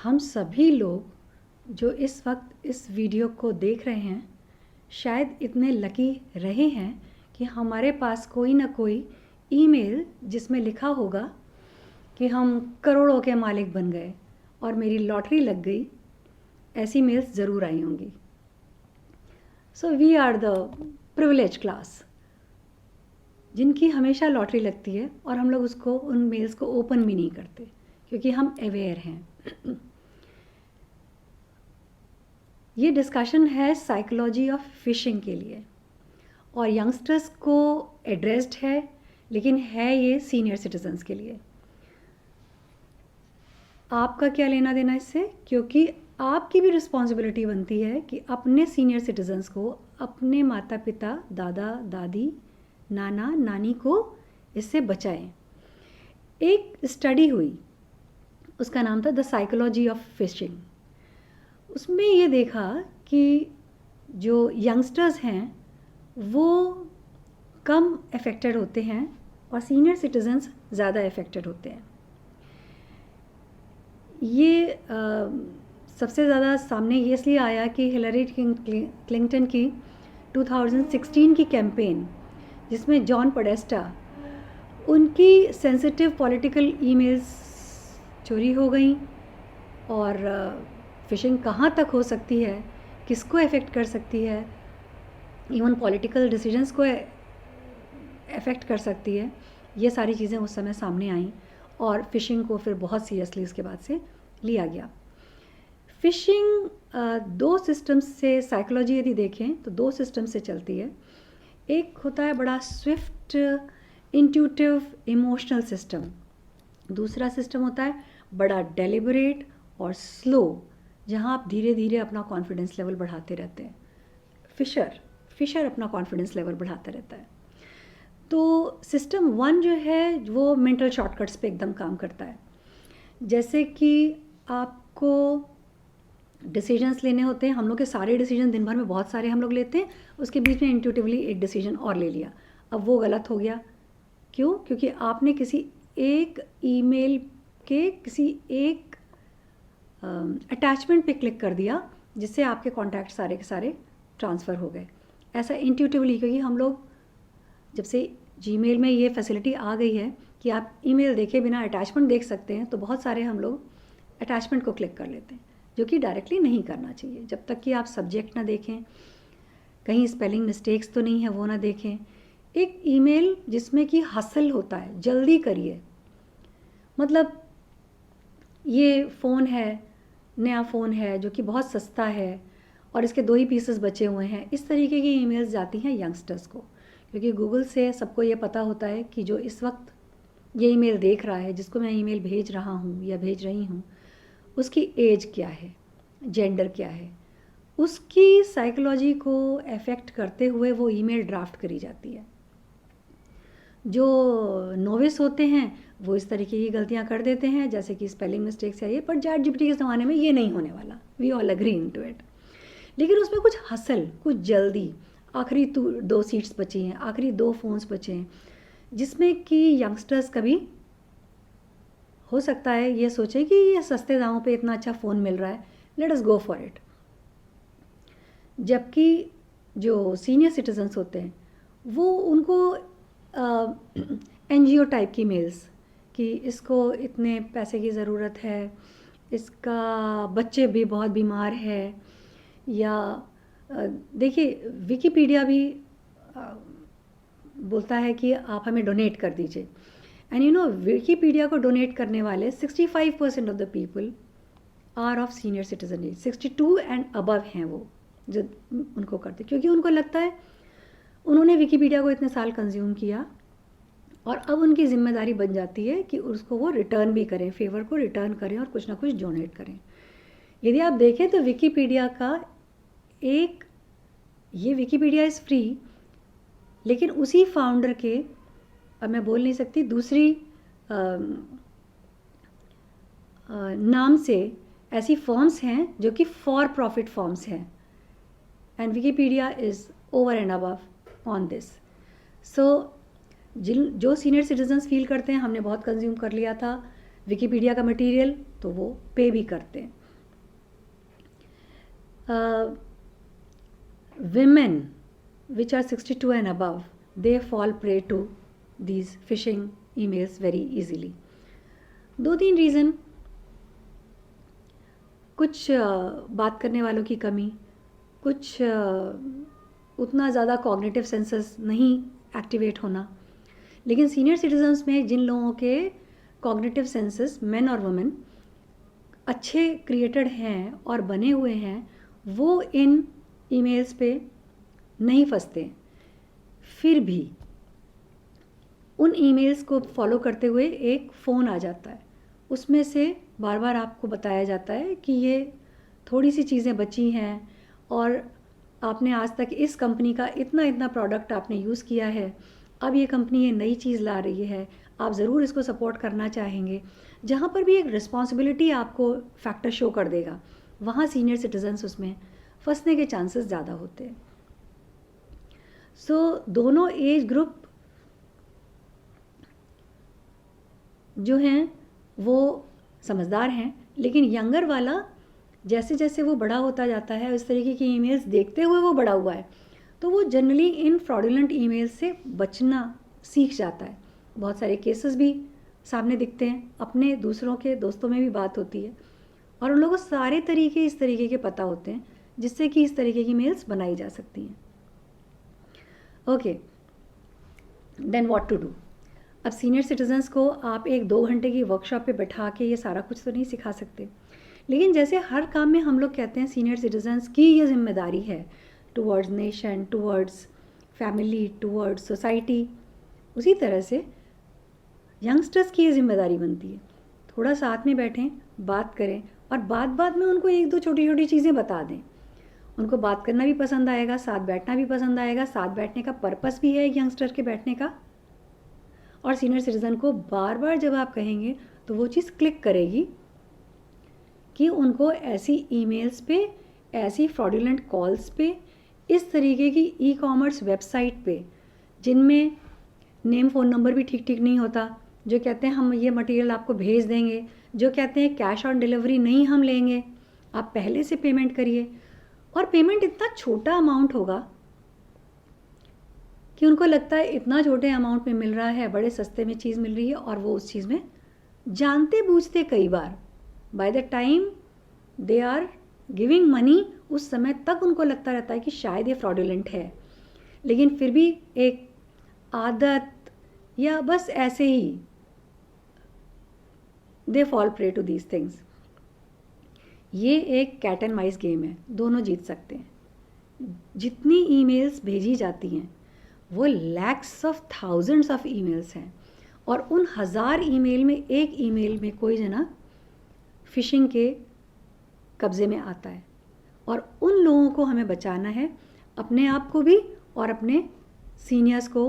हम सभी लोग जो इस वक्त इस वीडियो को देख रहे हैं शायद इतने लकी रहे हैं कि हमारे पास कोई ना कोई ईमेल जिसमें लिखा होगा कि हम करोड़ों के मालिक बन गए और मेरी लॉटरी लग गई, ऐसी मेल्स ज़रूर आई होंगी। So we are the privilege class जिनकी हमेशा लॉटरी लगती है और हम लोग उसको उन मेल्स को ओपन भी नहीं करते क्योंकि हम अवेयर हैं। ये डिस्कशन है साइकोलॉजी ऑफ फिशिंग के लिए और यंगस्टर्स को एड्रेस्ड है, लेकिन है ये सीनियर सिटीजन्स के लिए। आपका क्या लेना देना इससे, क्योंकि आपकी भी रिस्पॉन्सिबिलिटी बनती है कि अपने सीनियर सिटीजन्स को, अपने माता पिता, दादा दादी, नाना नानी को इससे बचाएं। एक स्टडी हुई, उसका नाम था द साइकोलॉजी ऑफ फिशिंग। उसमें ये देखा कि जो यंगस्टर्स हैं वो कम अफेक्टेड होते हैं और सीनियर सिटीजन्स ज़्यादा अफेक्टेड होते हैं। ये सबसे ज़्यादा सामने ये इसलिए आया कि हिलरी क्लिंटन की 2016 की कैंपेन, जिसमें जॉन पोडेस्टा, उनकी सेंसिटिव पॉलिटिकल ईमेल्स चोरी हो गई और फिशिंग कहाँ तक हो सकती है, किसको अफेक्ट कर सकती है, इवन पॉलिटिकल डिसीजंस को अफेक्ट कर सकती है, ये सारी चीज़ें उस समय सामने आईं और फिशिंग को फिर बहुत सीरियसली उसके बाद से लिया गया। फिशिंग दो सिस्टम्स से, साइकोलॉजी यदि देखें तो दो सिस्टम से चलती है। एक होता है बड़ा स्विफ्ट, इंट्यूटिव, इमोशनल सिस्टम। दूसरा सिस्टम होता है बड़ा डेलिबरेट और स्लो, जहाँ आप धीरे धीरे अपना कॉन्फिडेंस लेवल बढ़ाते रहते हैं। फिशर अपना कॉन्फिडेंस लेवल बढ़ाता रहता है। तो सिस्टम 1 जो है वो मेंटल शॉर्टकट्स पे एकदम काम करता है। जैसे कि आपको डिसीजंस लेने होते हैं, हम लोग के सारे डिसीजन दिन भर में बहुत सारे हम लोग लेते हैं, उसके बीच में इंट्यूटिवली एक डिसीजन और ले लिया, अब वो गलत हो गया। क्यों? क्योंकि आपने किसी एक ईमेल के किसी एक अटैचमेंट पे क्लिक कर दिया जिससे आपके कॉन्टैक्ट सारे के सारे ट्रांसफ़र हो गए। ऐसा इंट्यूटिवली, क्योंकि हम लोग जब से जीमेल में ये फैसिलिटी आ गई है कि आप ईमेल देखे बिना अटैचमेंट देख सकते हैं, तो बहुत सारे हम लोग अटैचमेंट को क्लिक कर लेते हैं, जो कि डायरेक्टली नहीं करना चाहिए। जब तक कि आप सब्जेक्ट ना देखें, कहीं स्पेलिंग मिस्टेक्स तो नहीं है वो ना देखें। एक ईमेल जिसमें कि हसल होता है, जल्दी करिए, मतलब ये फ़ोन है, नया फ़ोन है जो कि बहुत सस्ता है और इसके 2 ही पीसेस बचे हुए हैं, इस तरीके की ईमेल्स जाती हैं यंगस्टर्स को। क्योंकि गूगल से सबको ये पता होता है कि जो इस वक्त ये ईमेल देख रहा है, जिसको मैं ईमेल भेज रहा हूँ या भेज रही हूँ, उसकी एज क्या है, जेंडर क्या है, उसकी साइकोलॉजी को अफेक्ट करते हुए वो ईमेल ड्राफ्ट करी जाती है। जो नोविस होते हैं वो इस तरीके की गलतियाँ कर देते हैं, जैसे कि स्पेलिंग मिस्टेक्स है ये, पर चैटजीपीटी के ज़माने में ये नहीं होने वाला, we all agree into it. लेकिन उसमें कुछ हसल, कुछ जल्दी, आखिरी 2 सीट्स बची हैं, आखिरी 2 फ़ोन्स बचे हैं, जिसमें कि यंगस्टर्स कभी हो सकता है ये सोचे कि ये सस्ते दामों पे इतना अच्छा फ़ोन मिल रहा है, let us go for it. जबकि जो सीनियर सिटीजन्स होते हैं वो उनको एनजीओ टाइप की मेल्स कि इसको इतने पैसे की ज़रूरत है, इसका बच्चे भी बहुत बीमार है, या देखिए विकिपीडिया भी बोलता है कि आप हमें डोनेट कर दीजिए। एंड यू नो, विकिपीडिया को डोनेट करने वाले 65% of the people are of senior citizen age, 62 and above हैं वो जो उनको करते, क्योंकि उनको लगता है उन्होंने विकिपीडिया को इतने साल कंज्यूम किया और अब उनकी जिम्मेदारी बन जाती है कि उसको वो रिटर्न भी करें, फेवर को रिटर्न करें और कुछ ना कुछ डोनेट करें। यदि आप देखें तो विकिपीडिया का एक, ये विकिपीडिया इज़ फ्री, लेकिन उसी फाउंडर के, अब मैं बोल नहीं सकती, दूसरी नाम से ऐसी फॉर्म्स हैं जो कि फॉर प्रॉफिट फॉर्म्स हैं, and Wikipedia is over and above on this. So जो सीनियर सिटीजन्स फील करते हैं हमने बहुत कंज्यूम कर लिया था विकिपीडिया का मटेरियल, तो वो पे भी करते हैं। Women which are 62 and above, they fall prey to these phishing emails very easily. 2-3 reason, कुछ बात करने वालों की कमी, कुछ उतना ज़्यादा कॉग्निटिव सेंसेस नहीं एक्टिवेट होना। लेकिन सीनियर सिटीजन्स में जिन लोगों के कॉग्निटिव सेंसेस, मेन और वुमेन, अच्छे क्रिएटेड हैं और बने हुए हैं, वो इन ईमेल्स पे नहीं फंसते। फिर भी उन ईमेल्स को फॉलो करते हुए एक फ़ोन आ जाता है, उसमें से बार बार आपको बताया जाता है कि ये थोड़ी सी चीज़ें बची हैं और आपने आज तक इस कंपनी का इतना इतना प्रोडक्ट आपने यूज़ किया है, अब ये कंपनी ये नई चीज़ ला रही है, आप ज़रूर इसको सपोर्ट करना चाहेंगे। जहाँ पर भी एक रिस्पॉन्सिबिलिटी आपको फैक्टर शो कर देगा, वहाँ सीनियर सिटीजन्स उसमें फंसने के चांसेस ज़्यादा होते हैं। सो दोनों एज ग्रुप जो हैं वो समझदार हैं, लेकिन यंगर वाला जैसे जैसे वो बड़ा होता जाता है, इस तरीके की ईमेल्स देखते हुए वो बड़ा हुआ है, तो वो जनरली इन फ्रॉडुलेंट ईमेल्स से बचना सीख जाता है। बहुत सारे केसेस भी सामने दिखते हैं, अपने दूसरों के दोस्तों में भी बात होती है और उन लोगों को सारे तरीके इस तरीके के पता होते हैं जिससे कि इस तरीके की मेल्स बनाई जा सकती हैं। Okay, then what to do. अब सीनियर सिटीजन्स को आप 1-2 घंटे की वर्कशॉप पे बैठा के ये सारा कुछ तो नहीं सिखा सकते, लेकिन जैसे हर काम में हम लोग कहते हैं सीनियर सिटीजन्स की ये जिम्मेदारी है towards nation, towards family, towards society, उसी तरह से यंगस्टर्स की ये जिम्मेदारी बनती है। थोड़ा साथ में बैठें, बात करें और बात में उनको 1-2 छोटी छोटी चीज़ें बता दें। उनको बात करना भी पसंद आएगा, साथ बैठना भी पसंद आएगा। साथ बैठने का पर्पस भी है यंगस्टर के बैठने का। और सीनियर सिटीज़न को बार बार जब आप कहेंगे तो वो चीज़ क्लिक करेगी कि उनको ऐसी ईमेल्स पे, ऐसी फ्रॉडुलेंट कॉल्स पे, इस तरीके की ई-कॉमर्स वेबसाइट पे जिनमें नेम फ़ोन नंबर भी ठीक नहीं होता, जो कहते हैं हम ये मटेरियल आपको भेज देंगे, जो कहते हैं कैश ऑन डिलीवरी नहीं हम लेंगे, आप पहले से पेमेंट करिए, और पेमेंट इतना छोटा अमाउंट होगा कि उनको लगता है इतना छोटे अमाउंट में मिल रहा है, बड़े सस्ते में चीज़ मिल रही है, और वो उस चीज़ में जानते बूझते कई बार by the time they are giving money, उस समय तक उनको लगता रहता है कि शायद ये फ्रॉडुलेंट है, लेकिन फिर भी एक आदत या बस ऐसे ही they fall prey to these things. ये एक कैट एंड माइस गेम है, दोनों जीत सकते हैं। जितनी ईमेल्स भेजी जाती हैं वो lakhs of thousands of emails हैं, और उन 1000 ईमेल में एक ईमेल में कोई जना फिशिंग के कब्ज़े में आता है, और उन लोगों को हमें बचाना है, अपने आप को भी और अपने सीनियर्स को,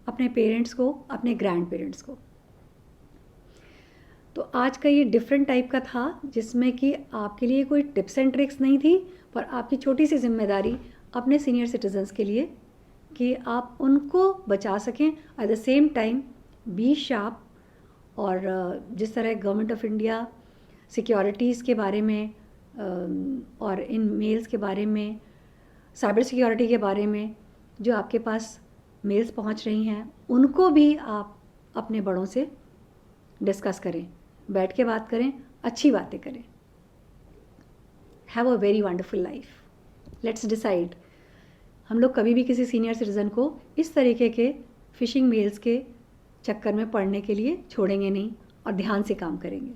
अपने पेरेंट्स को, अपने ग्रैंड पेरेंट्स को। तो आज का ये डिफरेंट टाइप का था, जिसमें कि आपके लिए कोई टिप्स एंड ट्रिक्स नहीं थी, पर आपकी छोटी सी जिम्मेदारी अपने सीनियर सिटीजन्स के लिए कि आप उनको बचा सकें, at the same time be sharp. और जिस तरह गवर्नमेंट ऑफ इंडिया सिक्योरिटीज़ के बारे में और इन मेल्स के बारे में, साइबर सिक्योरिटी के बारे में जो आपके पास मेल्स पहुंच रही हैं, उनको भी आप अपने बड़ों से डिस्कस करें, बैठ के बात करें, अच्छी बातें करें। Have a very wonderful life. Let's decide, हम लोग कभी भी किसी सीनियर सिटीज़न को इस तरीके के फिशिंग मेल्स के चक्कर में पड़ने के लिए छोड़ेंगे नहीं, और ध्यान से काम करेंगे।